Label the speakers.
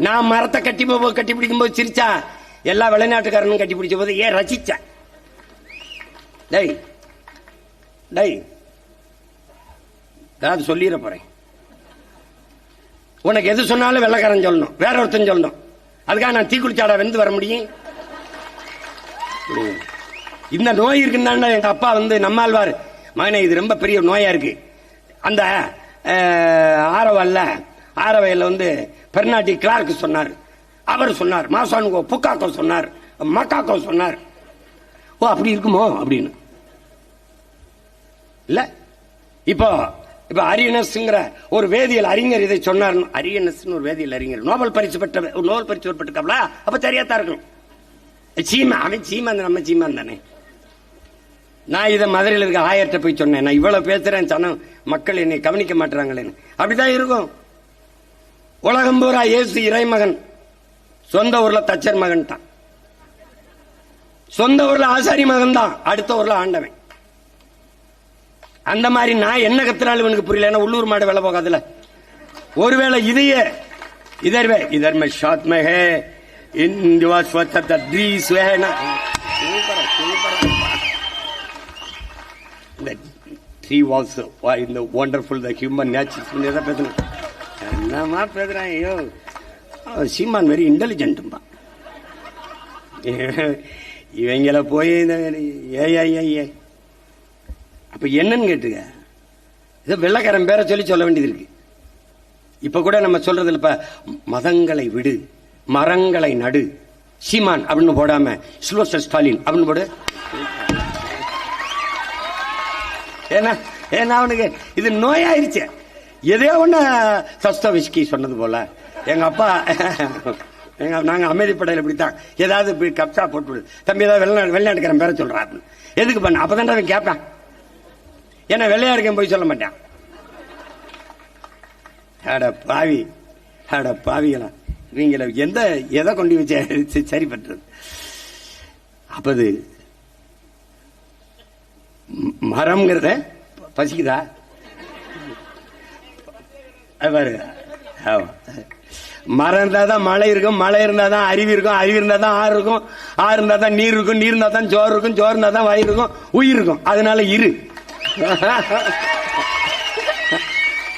Speaker 1: நான் மரத்தை கட்டி பிடிக்கும் போது சிரிச்சா, எல்லா வெளிநாட்டுக்காரனும் கட்டி பிடிச்ச போது ஏன் ரசிச்சேன். டேய் டேய் அதாவது சொல்லிட போறேன். உனக்கு எது சொன்னாலும் வெள்ளக்காரன் சொல்லணும், வேற ஒருத்தன் சொல்லணும். அதுக்காக நான் தீக்குளிச்சாடா வெந்து வர முடியும்? இந்த நோய் இருக்குன்னு எங்க அப்பா நம்மாழ்வார், மகனே இது ரொம்ப பெரிய நோயா இருக்கு. அந்த ஆரவையில் பெர்னாட்டி கிளார்க் சொன்னார், அவர் சொன்னார், மாசானுகோ புக்காக்கோ சொன்னார், மக்காக்கோ சொன்னார். ஓ அப்படி இருக்குமோ அப்படின்னு இல்ல. இப்போ அரியனஸ்ங்கிற ஒரு வேதியியல் அறிஞர் இதை சொன்னார். அரியனஸ் ஒரு வேதியியல் அறிஞர், நோபல் பரிசு பெற்றிருக்காப்ல. அப்ப தெரியாதான் இருக்கும். சீமா, அவன் சீமா, நம்ம சீமா தானே. நான் இதை மதுரையில் இருக்க ஆயர்கிட்ட போய் சொன்னேன், நான் இவ்வளவு பேசுறேன், சனம் மக்கள் என்னை கவனிக்க மாட்டாங்களேன்னு. அப்படிதான் இருக்கும். உலகம் பூரா இயேசு இறைமகன், சொந்த ஊர்ல தச்சர் மகன் தான், சொந்த ஊர்ல ஆசாரி மகன் தான், அடுத்த ஊர்ல ஆண்டவன். அந்த மாதிரி நான் என்ன கத்துறாலும் இவனுக்கு புரியல. ஏன்னா உள்ளூர் மாடு வேலை போகாதுல. ஒருவேளை இதையே இதர் மே ஷாத் மே ஹே இந்துவா ஸ்வச்சத ட்ரீஸ் வேனா the tree was in the wonderful the human nature பேசுறேன். என்னமா பேசுறேன்? ஐயோ சீமான் வெரி இன்டெலிஜென்ட்பா. இவங்கள போய் ஏ அப்ப என்னன்னு கேட்டுங்க, இதை வெள்ளக்காரன் பேரை சொல்ல வேண்டியது இருக்கு. இப்ப கூட நம்ம சொல்றது இல்ல, மதங்களை விடு மரங்களை நடு சீமான் அப்படின்னு போடாம சில்வஸ்டர் ஸ்டாலின் அப்படின்னு போடு. ஏன்னா அவனுக்கு இது நோயாயிருச்சு. எதோ ஒண்ணு சஸ்தவிஸ்கி சொன்னது போல எங்க அப்பா, நாங்க அமைதிப்படையில் இப்படித்தான் ஏதாவது கப்சா போட்டு தம்பி ஏதாவது வெளிநாட்டுக்காரன் பேர சொல்றான், எதுக்கு பண்ண அப்பதான் அவன் கேட்பான். ஏன்னா வெள்ளையா இருக்கேன் போய் சொல்ல மாட்டான். பாவிகளா இவங்கள எதை கொண்டு வச்சு சரி பண்றது? அப்பது மரம்ங்கிறத பசிக்குதா பாரு. மரம் இருந்தாதான் மழை இருக்கும், மழை இருந்தாதான் அருவி இருக்கும், அருவி இருந்தாதான் ஆறு இருக்கும், ஆறு இருந்தாதான் நீர் இருக்கும், நீர் இருந்தாதான் சோறு இருக்கும், சோறு இருந்தாதான் வயிறு இருக்கும், உயிர் இருக்கும். அதனால இரு.